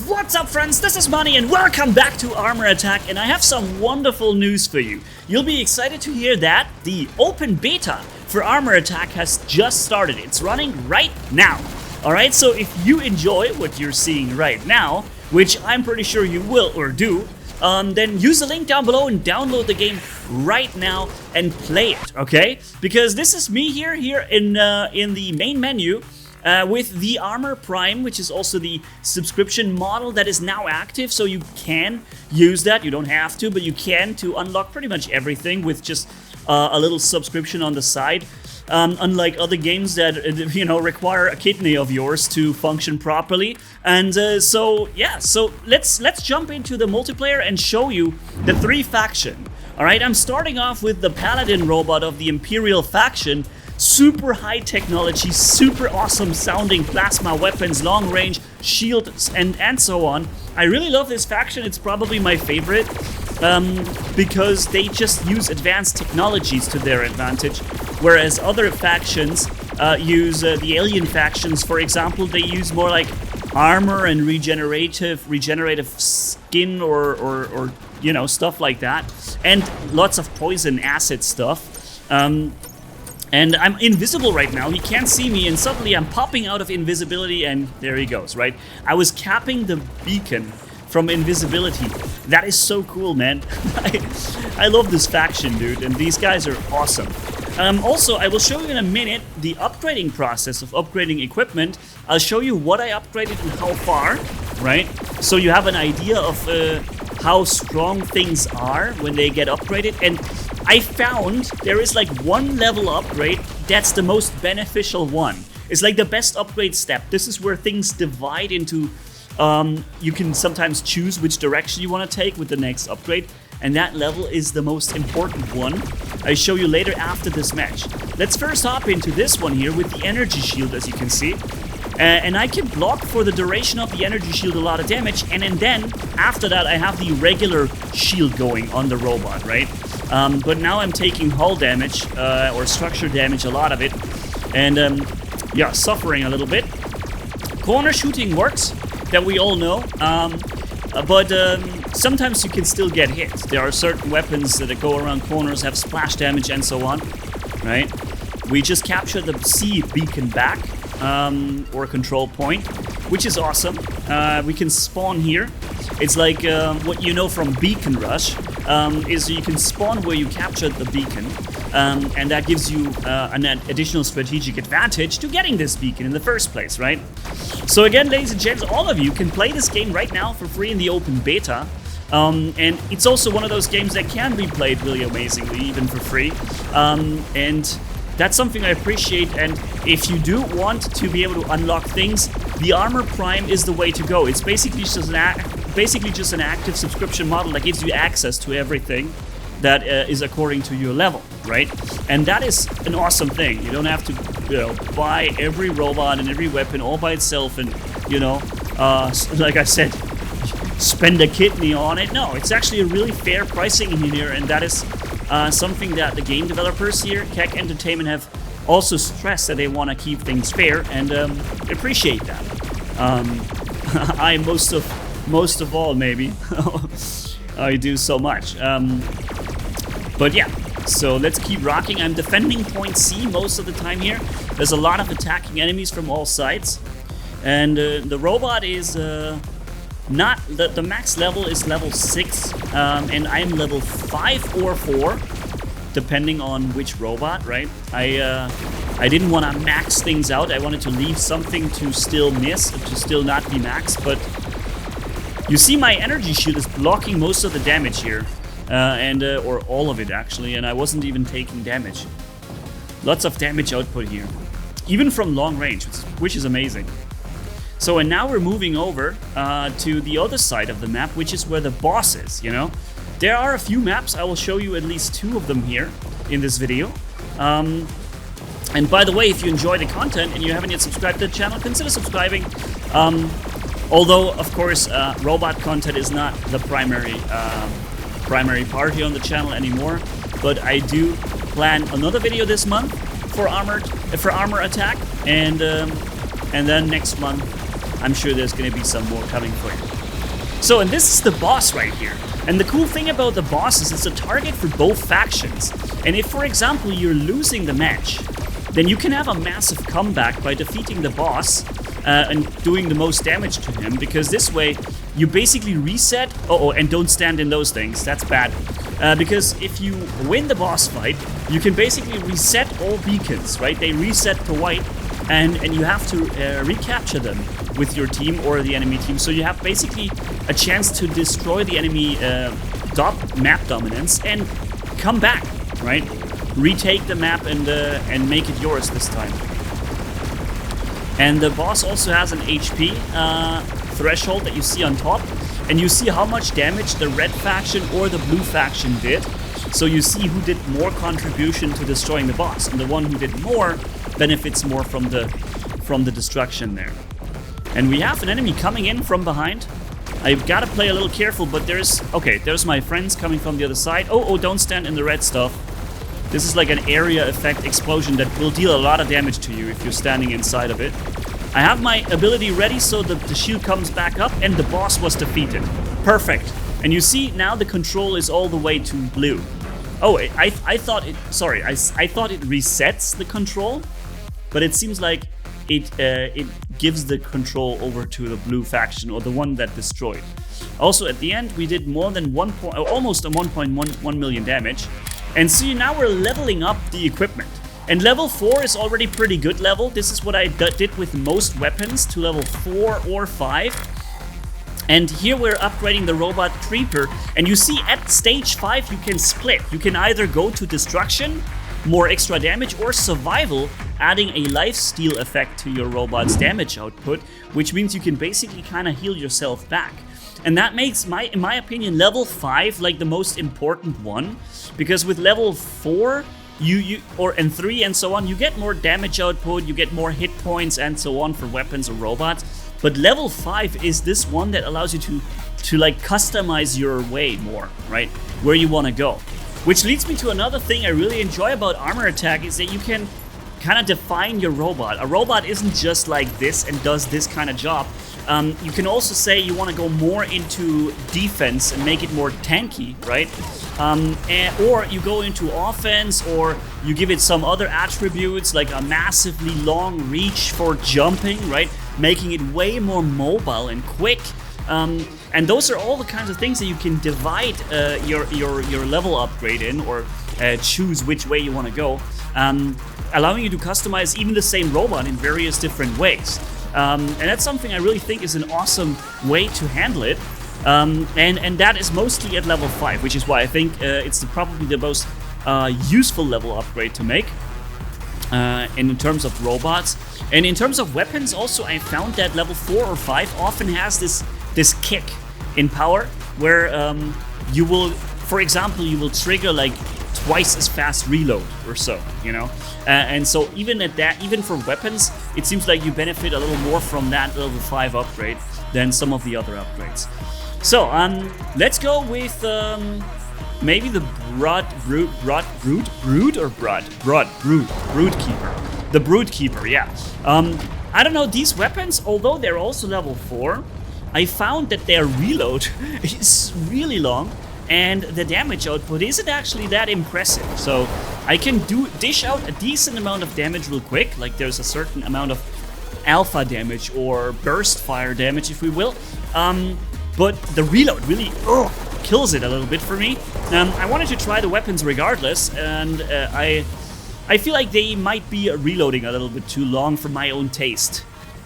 What's up, friends? This is Manni and welcome back to Armor Attack, and I have some wonderful news for you. You'll be excited to hear that the open beta for Armor Attack has just started. It's running right now. Alright, so if you enjoy what you're seeing right now, which I'm pretty sure you will or do, then use the link down below and download the game right now and play it, okay? Because this is me here in the main menu. With the Armor Prime, which is also the subscription model that is now active, so you can use that. You don't have to, but you can to unlock pretty much everything with just a little subscription on the side. Unlike other games that require a kidney of yours to function properly. And so let's jump into the multiplayer and show you the three faction. All right, I'm starting off with the Paladin robot of the Imperial faction. Super high technology, super awesome sounding plasma weapons, long range, shields, and so on. I really love this faction. It's probably my favorite because they just use advanced technologies to their advantage, whereas other factions use the alien factions, for example, they use more like armor and regenerative skin or stuff like that, and lots of poison acid stuff. And I'm invisible right now, he can't see me, and suddenly I'm popping out of invisibility, and there he goes, right? I was capping the beacon from invisibility. That is so cool, man. I love this faction, dude, and these guys are awesome. Also, I will show you in a minute the upgrading process of upgrading equipment. I'll show you what I upgraded and how far, right? So you have an idea of how strong things are when they get upgraded. And I found there is like one level upgrade that's the most beneficial one. It's like the best upgrade step. This is where things divide into, you can sometimes choose which direction you want to take with the next upgrade. And that level is the most important one. I show you later after this match. Let's first hop into this one here with the energy shield, as you can see. And I can block for the duration of the energy shield a lot of damage, and then after that I have the regular shield going on the robot, right? But now I'm taking hull damage or structure damage, a lot of it, and yeah, suffering a little bit. Corner shooting works, that we all know, but sometimes you can still get hit. There are certain weapons that go around corners, have splash damage and so on, right? We just captured the C beacon back. Or control point, which is awesome. We can spawn here. It's like what you know from Beacon Rush, is you can spawn where you captured the beacon, and that gives you an additional strategic advantage to getting this beacon in the first place, right? So again, ladies and gents, all of you can play this game right now for free in the open beta. And it's also one of those games that can be played really amazingly, even for free. And that's something I appreciate, and if you do want to be able to unlock things, the Armor Prime is the way to go. It's basically just an active subscription model that gives you access to everything that is according to your level, right? And that is an awesome thing. You don't have to buy every robot and every weapon all by itself and, like I said, spend a kidney on it. No, it's actually a really fair pricing in here, and that is something that the game developers here, Keck Entertainment, have also stressed, that they want to keep things fair, and appreciate that. I most of all, maybe. I do so much. But yeah, so let's keep rocking. I'm defending point C most of the time here. There's a lot of attacking enemies from all sides, and the robot is not the max level is level 6, and I'm level 5 or 4, depending on which robot, right? I didn't want to max things out. I wanted to leave something to still miss, to still not be maxed, but you see my energy shield is blocking most of the damage here, or all of it actually, and I wasn't even taking damage. Lots of damage output here, even from long range, which is amazing. So, and now we're moving over to the other side of the map, which is where the boss is, There are a few maps. I will show you at least 2 of them here in this video. And by the way, if you enjoy the content and you haven't yet subscribed to the channel, consider subscribing. Although, of course, robot content is not the primary part here on the channel anymore. But I do plan another video this month for Armor Attack, and then next month I'm sure there's gonna be some more coming for you. So, and this is the boss right here. And the cool thing about the boss is it's a target for both factions. And if, for example, you're losing the match, then you can have a massive comeback by defeating the boss and doing the most damage to him, because this way you basically reset. And don't stand in those things, that's bad. Because if you win the boss fight, you can basically reset all beacons, right? They reset to white, and you have to recapture them with your team or the enemy team. So you have basically a chance to destroy the enemy map dominance and come back, right? Retake the map and make it yours this time. And the boss also has an HP threshold that you see on top, and you see how much damage the red faction or the blue faction did. So you see who did more contribution to destroying the boss, and the one who did more benefits more from the destruction there. And we have an enemy coming in from behind. I've got to play a little careful, but there's my friends coming from the other side. Oh, don't stand in the red stuff. This is like an area effect explosion that will deal a lot of damage to you if you're standing inside of it. I have my ability ready, so the shield comes back up, and the boss was defeated. Perfect. And you see now the control is all the way to blue. Oh, I thought it resets the control, but it seems like it gives the control over to the blue faction, or the one that destroyed. Also, at the end, we did more than almost 1.1 million damage. And see, now we're leveling up the equipment. And level 4 is already pretty good level. This is what I did with most weapons, to level 4 or 5. And here we're upgrading the robot creeper. And you see, at stage 5 you can split. You can either go to destruction, more extra damage, or survival, adding a lifesteal effect to your robot's damage output, which means you can basically kind of heal yourself back. And that makes, in my opinion, level 5 like the most important one, because with level 4 and 3 and so on, you get more damage output, you get more hit points and so on for weapons or robots. But level 5 is this one that allows you to like customize your way more, right? Where you want to go. Which leads me to another thing I really enjoy about Armor Attack, is that you can kind of define your robot. A robot isn't just like this and does this kind of job. You can also say you want to go more into defense and make it more tanky, right? Or you go into offense, or you give it some other attributes like a massively long reach for jumping, right? Making it way more mobile and quick. And those are all the kinds of things that you can divide your level upgrade in, or choose which way you want to go, allowing you to customize even the same robot in various different ways. And that's something I really think is an awesome way to handle it. And that is mostly at level 5, which is why I think it's probably the most useful level upgrade to make in terms of robots. And in terms of weapons also, I found that level 4 or 5 often has this kick in power, where you will, for example, you will trigger like twice as fast reload or so, you know? And so even at that, even for weapons, it seems like you benefit a little more from that level 5 upgrade than some of the other upgrades. So, let's go with maybe the Brood Keeper. The Brood Keeper, yeah. I don't know, these weapons, although they're also level 4, I found that their reload is really long, and the damage output isn't actually that impressive. So I can dish out a decent amount of damage real quick, like there's a certain amount of alpha damage or burst fire damage, if we will. But the reload really kills it a little bit for me. I wanted to try the weapons regardless, and I feel like they might be reloading a little bit too long for my own taste.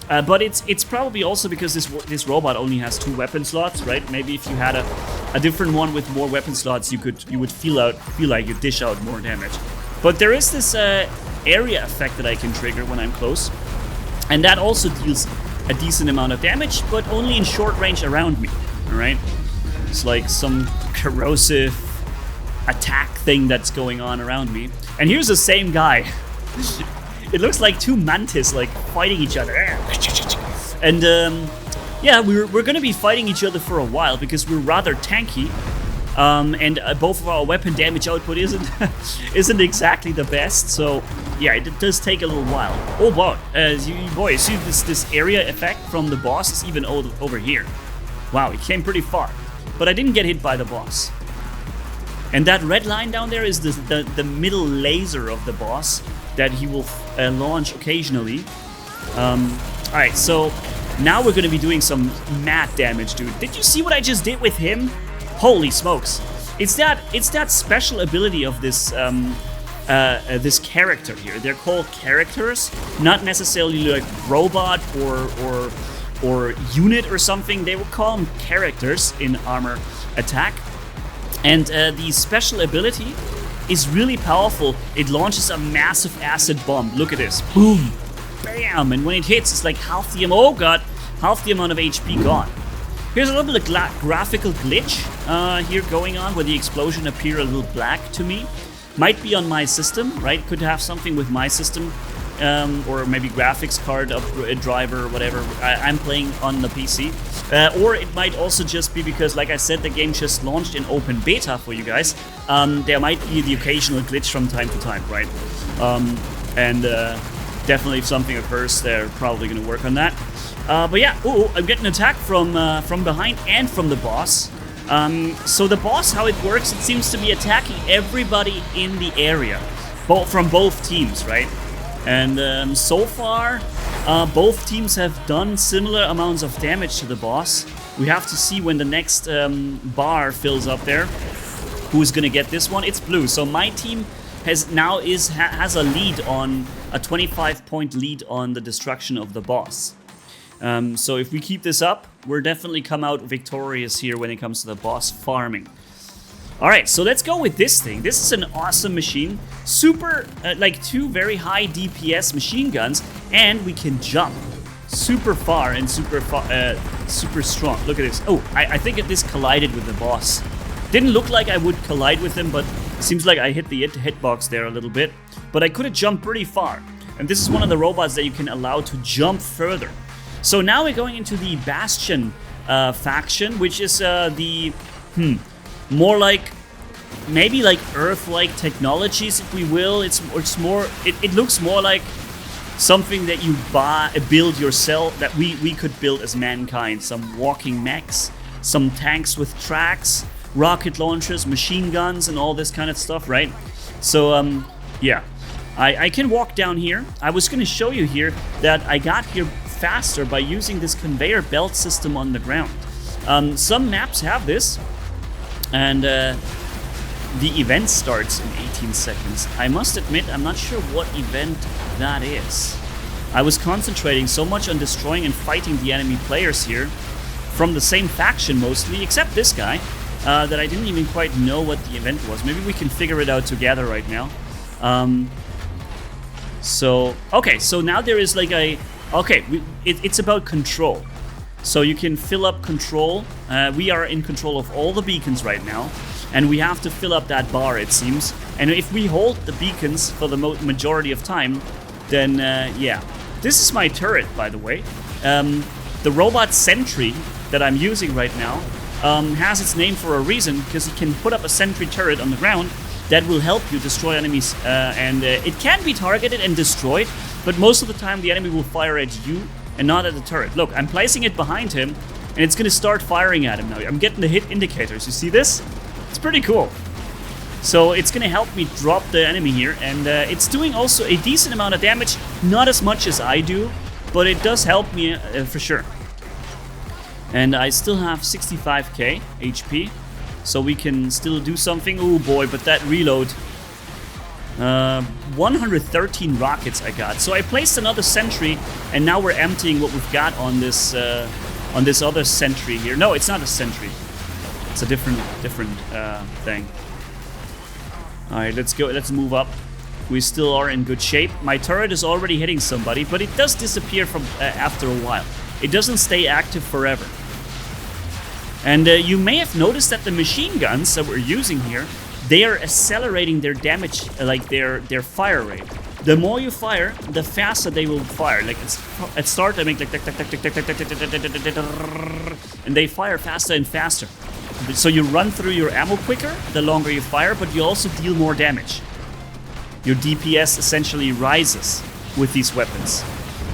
But it's probably also because this robot only has 2 weapon slots, right? Maybe if you had a different one with more weapon slots, you would feel like you dish out more damage. But there is this area effect that I can trigger when I'm close, and that also deals a decent amount of damage, but only in short range around me. All right, it's like some corrosive attack thing that's going on around me. And here's the same guy. It looks like 2 mantis like fighting each other. And yeah, we're gonna be fighting each other for a while because we're rather tanky. and both of our weapon damage output isn't exactly the best. So yeah, it does take a little while. Oh wow, boy, see this area effect from the boss is even over here. Wow, it came pretty far, but I didn't get hit by the boss. And that red line down there is the middle laser of the boss that he will launch occasionally. Alright, so now we're going to be doing some mad damage, dude. Did you see what I just did with him? Holy smokes. It's that special ability of this this character here. They're called characters, not necessarily like robot or unit or something. They will call them characters in Armor Attack. And the special ability is really powerful. It launches a massive acid bomb. Look at this. Boom. Bam. And when it hits, it's like half the amount. Oh god. Half the amount of HP gone. Here's a little bit of graphical glitch here going on, where the explosion appear a little black to me. Might be on my system, right? Could have something with my system. Or maybe graphics card driver or whatever. I'm playing on the PC. Or it might also just be because, like I said, the game just launched in open beta for you guys. There might be the occasional glitch from time to time, right? Definitely if something occurs, they're probably going to work on that. But yeah, I'm getting attacked from behind and from the boss. So the boss, how it works, it seems to be attacking everybody in the area, from both teams, right? And so far, both teams have done similar amounts of damage to the boss. We have to see when the next bar fills up there, who's gonna get this one. It's blue, so my team has a lead on a 25-point lead on the destruction of the boss. So if we keep this up, we're definitely come out victorious here when it comes to the boss farming. Alright, so let's go with this thing. This is an awesome machine. Super, like 2 very high DPS machine guns, and we can jump super far and super strong. Look at this. Oh, I think this collided with the boss. Didn't look like I would collide with him, but it seems like I hit the hitbox there a little bit. But I could have jumped pretty far. And this is one of the robots that you can allow to jump further. So now we're going into the Bastion faction, which is more like, maybe like Earth-like technologies, if we will. It looks more like something that you build yourself, that we could build as mankind. Some walking mechs, some tanks with tracks, rocket launchers, machine guns, and all this kind of stuff, right? So, yeah. I can walk down here. I was going to show you here that I got here faster by using this conveyor belt system on the ground. Some maps have this, and the event starts in 18 seconds. I must admit, I'm not sure what event that is. I was concentrating so much on destroying and fighting the enemy players here, from the same faction mostly, except this guy, that I didn't even quite know what the event was. Maybe we can figure it out together right now. Okay, so now there is like it's about control. So you can fill up control. We are in control of all the beacons right now, and we have to fill up that bar, it seems. And if we hold the beacons for the majority of time, then yeah. This is my turret, by the way. The robot sentry that I'm using right now has its name for a reason, because it can put up a sentry turret on the ground that will help you destroy enemies. It can be targeted and destroyed, but most of the time the enemy will fire at you and not at the turret. Look, I'm placing it behind him, and it's gonna start firing at him now. I'm getting the hit indicators. You see this? It's pretty cool. So it's gonna help me drop the enemy here, and it's doing also a decent amount of damage. Not as much as I do, but it does help me for sure. And I still have 65k HP, so we can still do something. Oh boy, but that reload. 113 rockets I got. So I placed another sentry, and now we're emptying what we've got on this other sentry here. No, it's not a sentry. It's a different thing. All right, let's go. Let's move up. We still are in good shape. My turret is already hitting somebody, but it does disappear from after a while. It doesn't stay active forever. And you may have noticed that the machine guns that we're using here, they are accelerating their damage, like their fire rate. The more you fire, the faster they will fire. Like at start, they make like and they fire faster and faster. So you run through your ammo quicker the longer you fire, but you also deal more damage. Your DPS essentially rises with these weapons.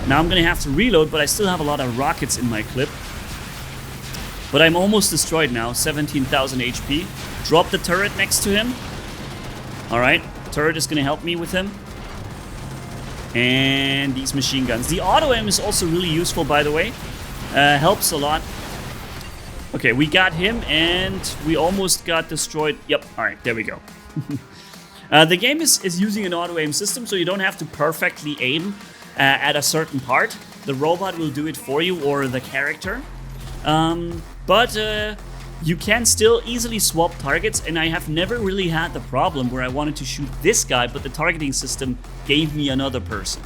Now I'm gonna have to reload, but I still have a lot of rockets in my clip. But I'm almost destroyed now, 17,000 HP. Drop the turret next to him. Alright, turret is gonna help me with him. And these machine guns. The auto aim is also really useful, by the way. Helps a lot. Okay, we got him and we almost got destroyed. Yep, alright, there we go. The game is using an auto aim system, so you don't have to perfectly aim at a certain part. The robot will do it for you, or the character. But you can still easily swap targets, and I have never really had the problem where I wanted to shoot this guy, but the targeting system gave me another person.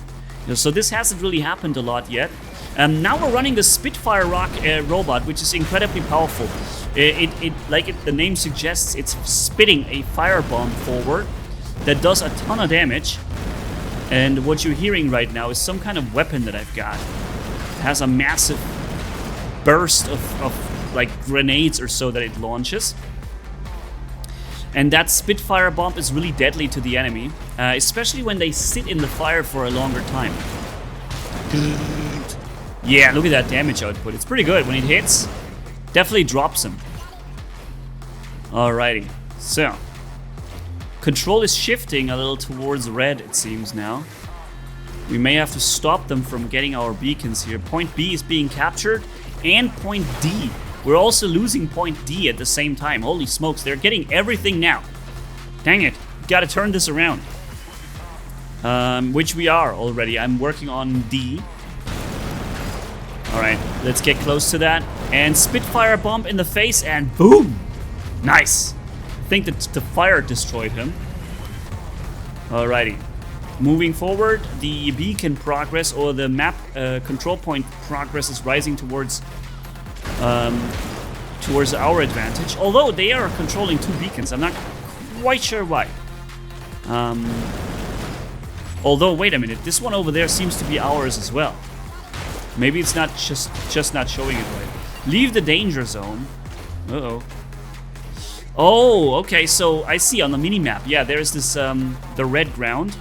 So this hasn't really happened a lot yet. Now we're running the Spitfire robot, which is incredibly powerful. The name suggests, it's spitting a firebomb forward that does a ton of damage. And what you're hearing right now is some kind of weapon that I've got. It has a massive burst of like grenades or so that it launches. And that Spitfire bomb is really deadly to the enemy, especially when they sit in the fire for a longer time. Yeah, look at that damage output. It's pretty good. When it hits, definitely drops him. Alrighty, so control is shifting a little towards red, it seems now. We may have to stop them from getting our beacons here. Point B is being captured, and point D. We're also losing point D at the same time. Holy smokes, they're getting everything now. Dang it, gotta turn this around. Which we are already. I'm working on D. Alright, let's get close to that. And Spitfire bomb in the face, and boom! Nice! I think that the fire destroyed him. Alrighty. Moving forward, the beacon progress, or the map control point progress, is rising towards our advantage. Although they are controlling two beacons, I'm not quite sure why. Although, wait a minute, this one over there seems to be ours as well. Maybe it's not just not showing it right. Leave the danger zone. Uh-oh. Oh, okay, so I see on the mini-map. Yeah, there's this, the red ground.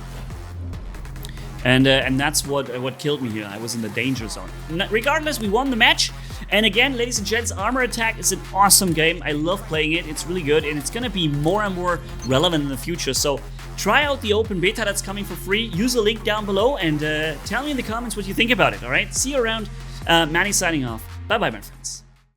And that's what killed me here. I was in the danger zone. Regardless, we won the match. And again, ladies and gents, Armor Attack is an awesome game. I love playing it. It's really good, and it's gonna be more and more relevant in the future. So try out the open beta that's coming for free. Use the link down below, and tell me in the comments what you think about it, all right? See you around. Manny signing off. Bye-bye, my friends.